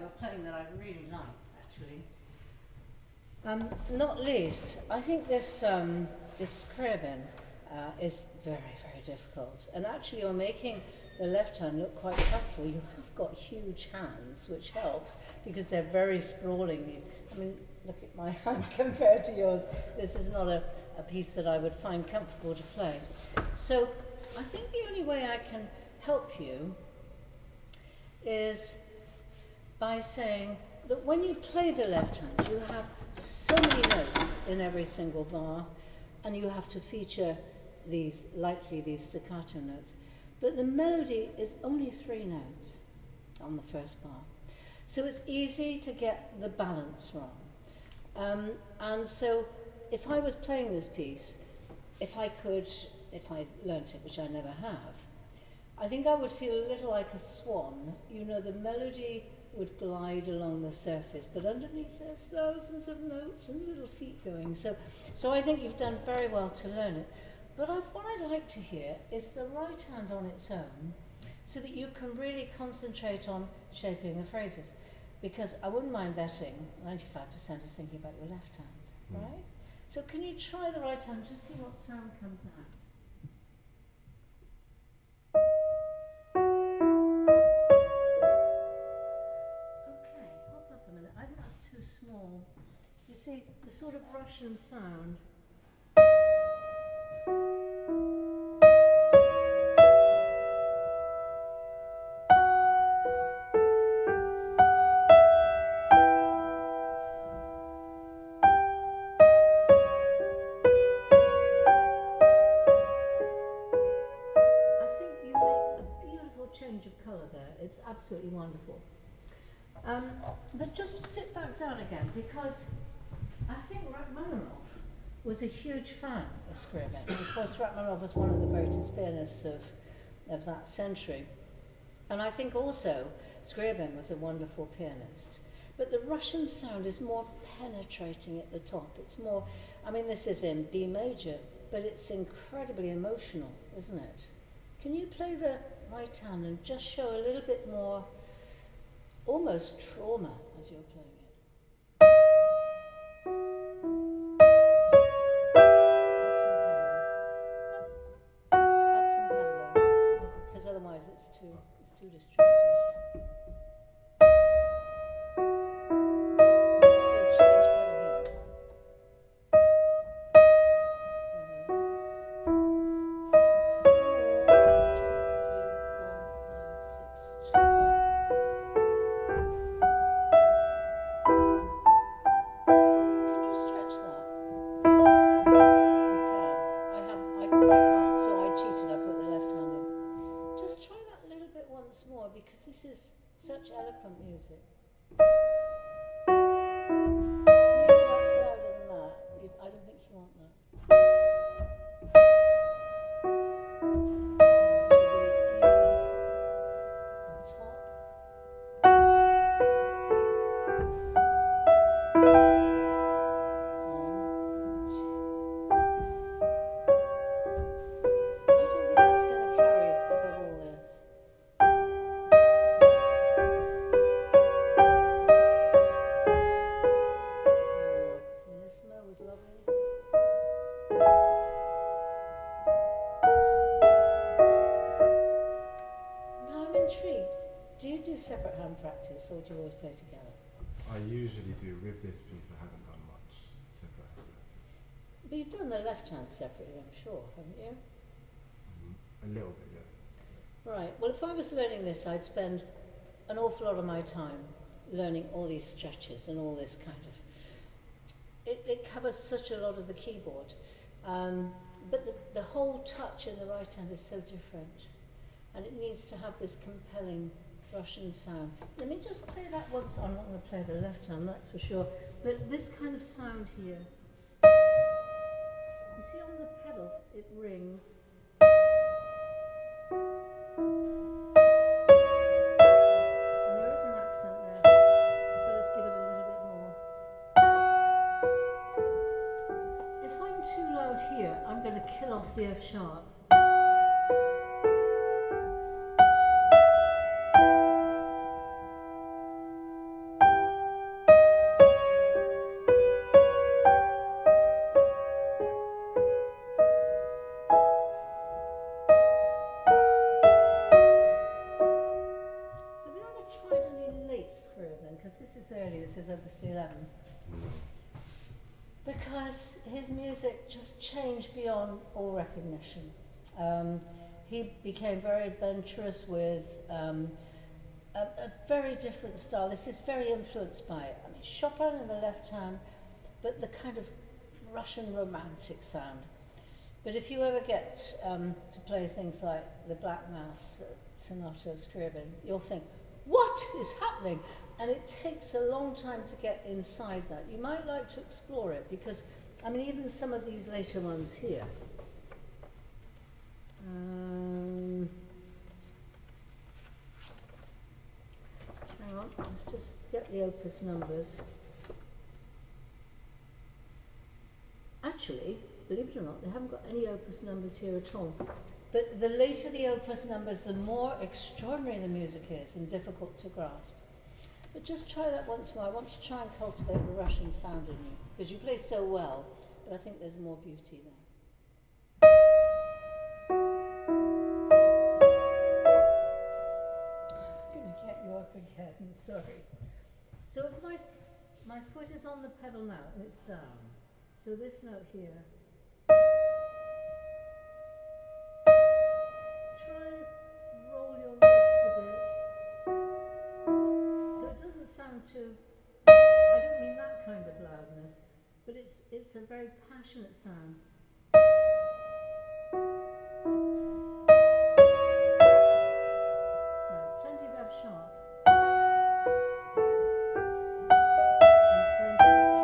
you're playing that I really like, actually. Not least, I think this Scriabin is very, very difficult. And actually you're making the left hand look quite comfortable. You have got huge hands, which helps, because they're very sprawling. These, I mean, look at my hand compared to yours. This is not a piece that I would find comfortable to play. So I think the only way I can help you is by saying that when you play the left hand, you have so many notes in every single bar, and you have to feature these staccato notes. But the melody is only 3 notes on the first bar. So it's easy to get the balance wrong. And so if I was playing this piece, if I learnt it, which I never have, I think I would feel a little like a swan. You know, the melody would glide along the surface, but underneath there's thousands of notes and little feet going. So I think you've done very well to learn it. But what I'd like to hear is the right hand on its own, so that you can really concentrate on shaping the phrases. Because I wouldn't mind betting 95% is thinking about your left hand, right? So can you try the right hand, just see what sound comes out? Okay, hold up a minute. I think that's too small. You see, the sort of Russian sound. Change of colour there, it's absolutely wonderful. But just sit back down again, because I think Rachmaninoff was a huge fan of Scriabin. And of course Rachmaninoff was one of the greatest pianists of that century. And I think also Scriabin was a wonderful pianist. But the Russian sound is more penetrating at the top. It's more, I mean, this is in B major, but it's incredibly emotional, isn't it? Can you play the right hand and just show a little bit more, almost trauma as you're playing it? Add some pedal, because otherwise it's too distracting. So change pedal here. Because this is such eloquent music. Can you hear that's louder than that? I don't think you want that. Separate hand practice, or do you always play together? I usually do. With this piece, I haven't done much separate hand practice. But you've done the left hand separately, I'm sure, haven't you? A little bit, yeah. Right. Well, if I was learning this, I'd spend an awful lot of my time learning all these stretches and all this kind of... It covers such a lot of the keyboard. But the whole touch in the right hand is so different. And it needs to have this compelling Russian sound. Let me just play that once. I'm not going to play the left hand, that's for sure. But this kind of sound here. You see on the pedal, it rings. And there is an accent there. So let's give it a little bit more. If I'm too loud here, I'm going to kill off the F sharp. because his music just changed beyond all recognition. He became very adventurous with a very different style. This is very influenced by, I mean, Chopin in the left hand, but the kind of Russian romantic sound. But if you ever get to play things like the Black Mass Sonata of Scriabin, you'll think, what is happening? And it takes a long time to get inside that. You might like to explore it because, I mean, even some of these later ones here. Hang on, let's just get the opus numbers. Actually, believe it or not, they haven't got any opus numbers here at all. But the later the opus numbers, the more extraordinary the music is and difficult to grasp. But just try that once more. I want to try and cultivate the Russian sound in you, because you play so well, but I think there's more beauty there. I'm going to get you up again, sorry. So if my foot is on the pedal now and it's down, so this note here, try and roll your wrist a bit. So it doesn't sound too, I don't mean that kind of loudness, but it's a very passionate sound. Now, plenty of F sharp. And plenty of G.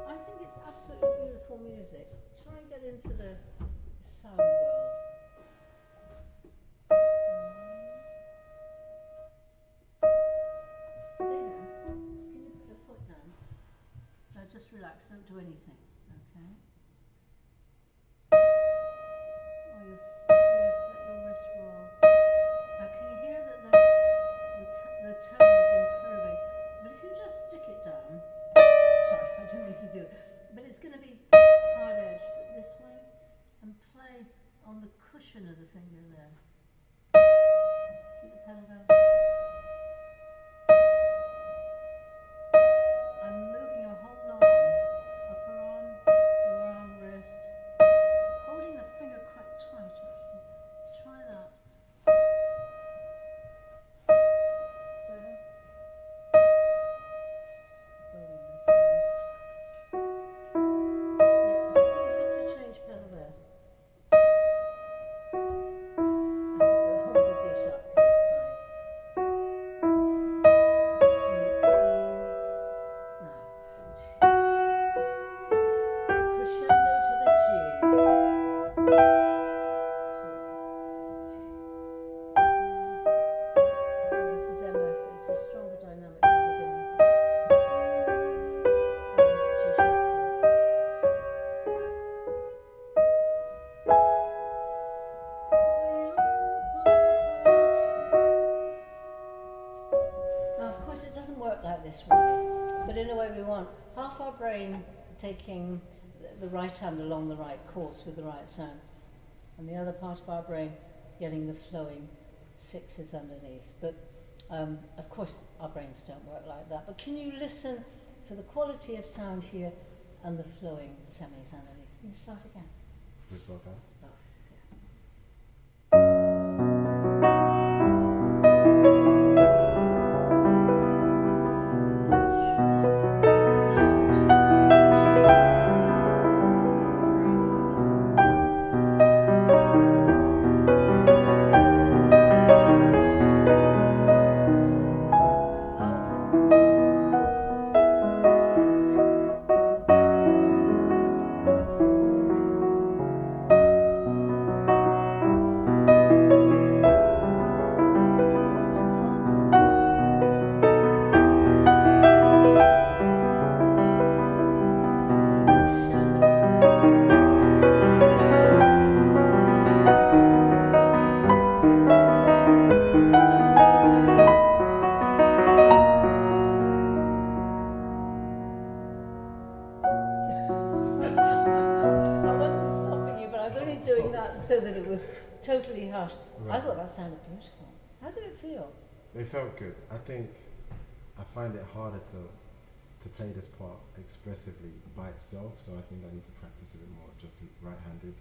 I think it's absolutely beautiful music. Try and get into the sound world. Stay there. Can you put your foot down? No, just relax. Don't do anything. Okay. Or your let your wrist roll. Now, can you hear that the tone is improving? But if you just stick it down. Sorry, I didn't mean to do it. But it's going to be hard edged, but this way, and play on the cushion of the finger there. Keep the pedal down. I'm moving your whole arm, upper arm, lower arm, wrist, holding the finger quite tight actually. Try that. There. Going this way. Yeah, I think you have to change pedal there. Hold the D sharp because it's tight. Crescendo to the G. So this is MF, it's a stronger dynamic at the beginning. G sharp. Now, of course, it doesn't work like this really, but in a way we want half our brain taking the right hand along the right course with the right sound, and the other part of our brain getting the flowing sixes underneath. But of course, our brains don't work like that. But can you listen for the quality of sound here and the flowing semis underneath? Can you start again? With both hands. Oh, yeah. so that it was totally hushed. I Right. thought that sounded beautiful. How did it feel? It felt good. I think I find it harder to play this part expressively by itself, so I think I need to practice a bit more just right-handed.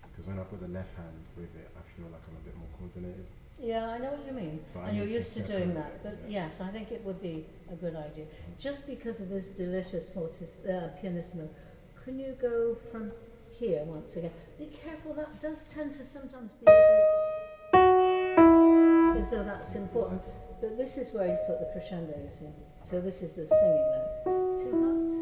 Because when I put the left hand with it, I feel like I'm a bit more coordinated. Yeah, I know what you mean. But I And you're need to used to doing that. separate But it, yeah. yes, I think it would be a good idea. Just because of this delicious pianissimo, can you go from here once again? Be careful, that does tend to sometimes be a bit as though that's important. But this is where he's put the crescendo, you see. So this is the singing note. Two notes.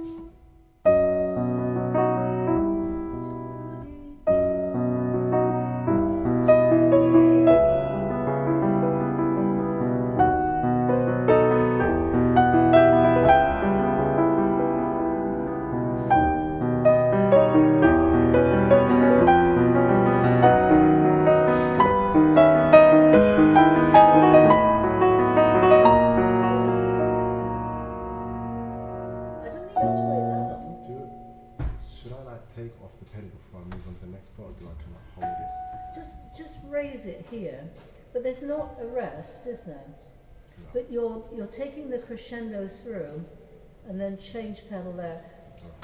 Should I like take off the pedal before I move on to the next part, or do I kind of hold it? Just raise it here, but there's not a rest, is there? No. But you're taking the crescendo through, and then change pedal there.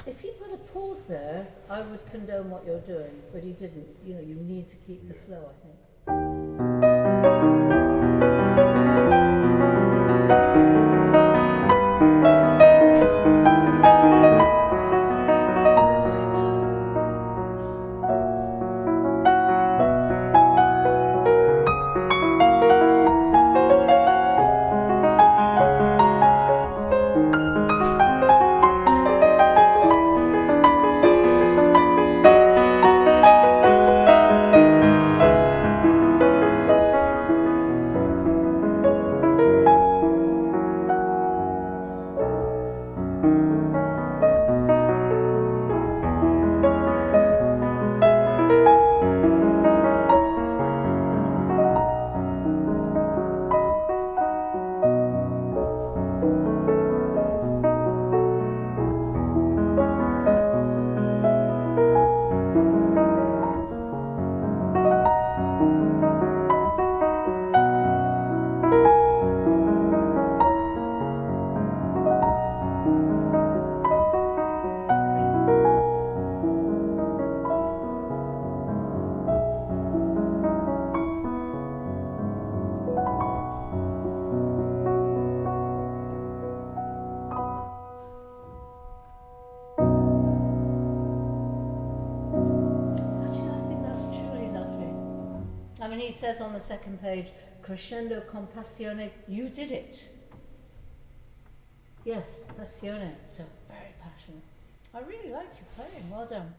If he put a pause there, I would condone what you're doing, but he didn't. You know, you need to keep the flow, I think. I mean, he says on the second page, crescendo con passione, you did it. Yes, passione, so very passionate. I really like your playing, well done.